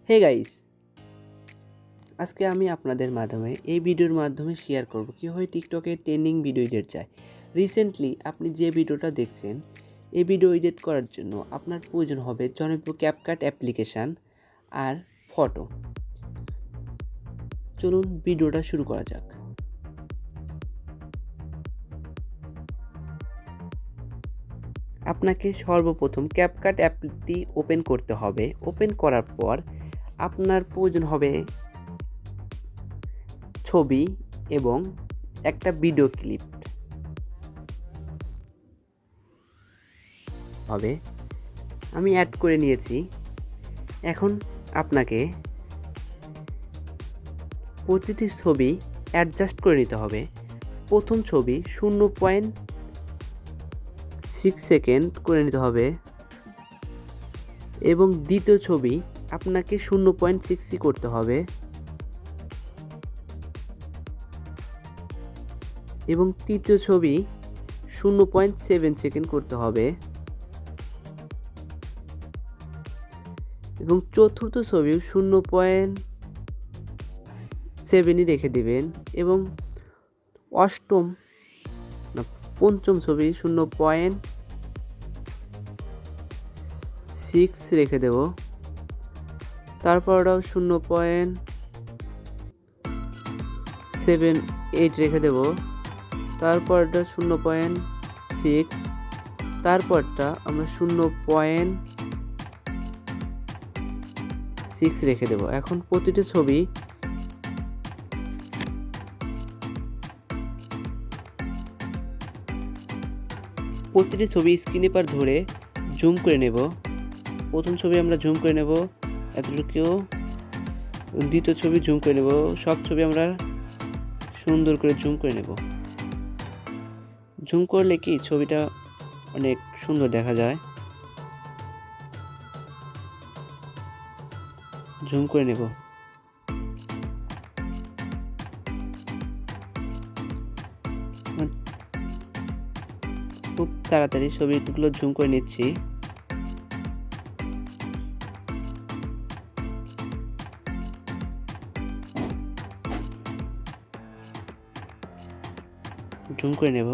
Hey guys, আজকে আমি আপনাদের মাধ্যমে এই ভিডিওর মাধ্যমে শেয়ার করব কীভাবে টিকটকে ট্রেন্ডিং ভিডিও এডিট যায়। রিসেন্টলি আপনি যে ভিডিওটা দেখছেন, এই ভিডিও এডিট করার জন্য আপনার প্রয়োজন হবে জনপ্রিয় ক্যাপকাট অ্যাপ্লিকেশান আর ফটো। চলুন ভিডিওটা শুরু করা যাক। আপনাকে সর্বপ্রথম ক্যাপকাট অ্যাপটি ওপেন করতে হবে। ওপেন করার পর আপনার প্রয়োজন হবে ছবি এবং একটা ভিডিও ক্লিপ হবে। আমি অ্যাড করে নিয়েছি। এখন আপনাকে প্রতিটি ছবি অ্যাডজাস্ট করে নিতে হবে। প্রথম ছবি 0.6 সেকেন্ড করে নিতে হবে এবং দ্বিতীয় ছবি আপনাকে 0.6 করতে হবে এবং তৃতীয় ছবি 0.7 সেকেন্ড করতে হবে এবং চতুর্থ ছবি 0.7 রেখে দেবেন এবং পঞ্চম ছবি 0.6 রেখে দেব। তারপর ওটাও 0.78 রেখে দেব। তারপরটা 0.6, তারপরটা আমরা 0.6 রেখে দেব। এখন প্রতিটি ছবি স্ক্রিনে পার ধরে জুম করে নেব। প্রথম ছবি আমরা জুম করে নেব এতটুকু, দ্বিতীয় ছবি জুম করে নেব। সব ছবি আমরা সুন্দর করে জুম করে নেব। জুম করলে কি ছবিটা অনেক সুন্দর দেখা যায়। জুম করে নেব। খুব তাড়াতাড়ি ছবিগুলো জুম করে নিচ্ছি। জুম করে নেব।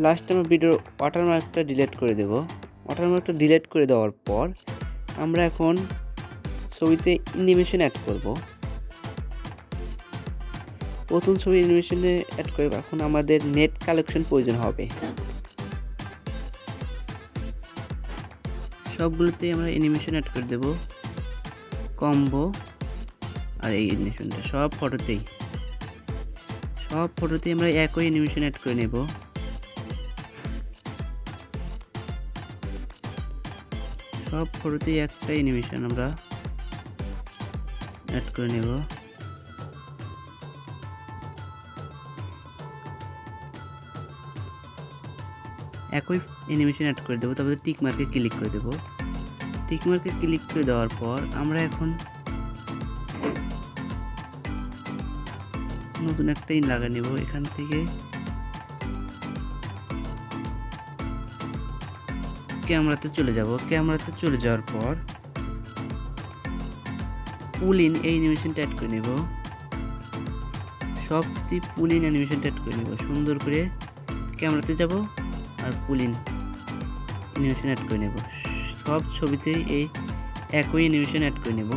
লাস্টে আমরা ভিডিওর ওয়াটারমার্কটা ডিলিট করে দেব। ওয়াটারমার্কটা ডিলিট করে দেওয়ার পর আমরা এখন ছবিতে অ্যানিমেশন অ্যাড করব। প্রথম ছবি অ্যানিমেশনে অ্যাড করে এখন আমাদের নেট কালেকশন প্রয়োজন হবে। সবগুলোতেই আমরা অ্যানিমেশন অ্যাড করে দেব, কম্বো আর এই অ্যানিমেশনটা সব ফটোতেই আমরা একই অ্যানিমেশন অ্যাড করে নেব। সব ফটোতেই একটা অ্যানিমেশন আমরা অ্যাড করে নেব। একই অ্যানিমেশন অ্যাড করে দেবো। তারপরে টিক মার্কে ক্লিক করে দেবো। টিক মার্কে ক্লিক করে দেওয়ার পর আমরা এখন নতুন একটা ইন লাগিয়ে নেব। এখান থেকে ক্যামেরাতে চলে যাব। ক্যামেরাতে চলে যাওয়ার পর পুল ইন এই অ্যানিমেশনটা অ্যাড করে নেব। সবটি পুল ইন অ্যানিমেশনটা অ্যাড করে নেব। সুন্দর করে ক্যামেরাতে যাব আর পুল ইন অ্যানিমেশন অ্যাড করে নেব। সব ছবিতেই এই একই অ্যানিমেশন অ্যাড করে নেব।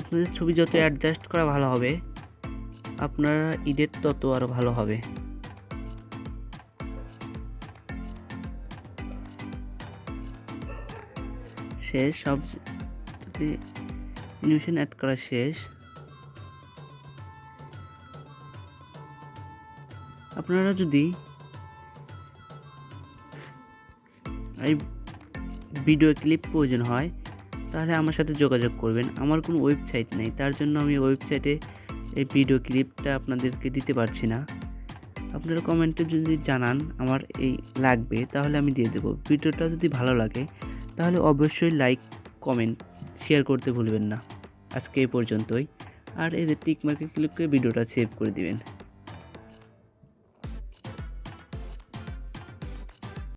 আপনাদের ছবি যত অ্যাডজাস্ট করা ভালো হবে, আপনারা এডিট তত আরও ভালো হবে। শেষ, সব অ্যানিমেশন অ্যাড করা শেষ। আপনারা যদি এই ভিডিও ক্লিপ প্রয়োজন হয় তাহলে আমার সাথে যোগাযোগ করবেন। আমার কোনো ওয়েবসাইট নেই, তার জন্য আমি ওয়েবসাইটে এই ভিডিও ক্লিপটা আপনাদেরকে দিতে পারছি না। আপনারা কমেন্টে যদি জানান আমার এই লাগবে তাহলে আমি দিয়ে দেবো। ভিডিওটা যদি ভালো লাগে তাহলে অবশ্যই লাইক, কমেন্ট, শেয়ার করতে ভুলবেন না। আজকে এই পর্যন্তই। আর এই যে টিক মার্কে ক্লিক করে ভিডিওটা সেভ করে দিবেন।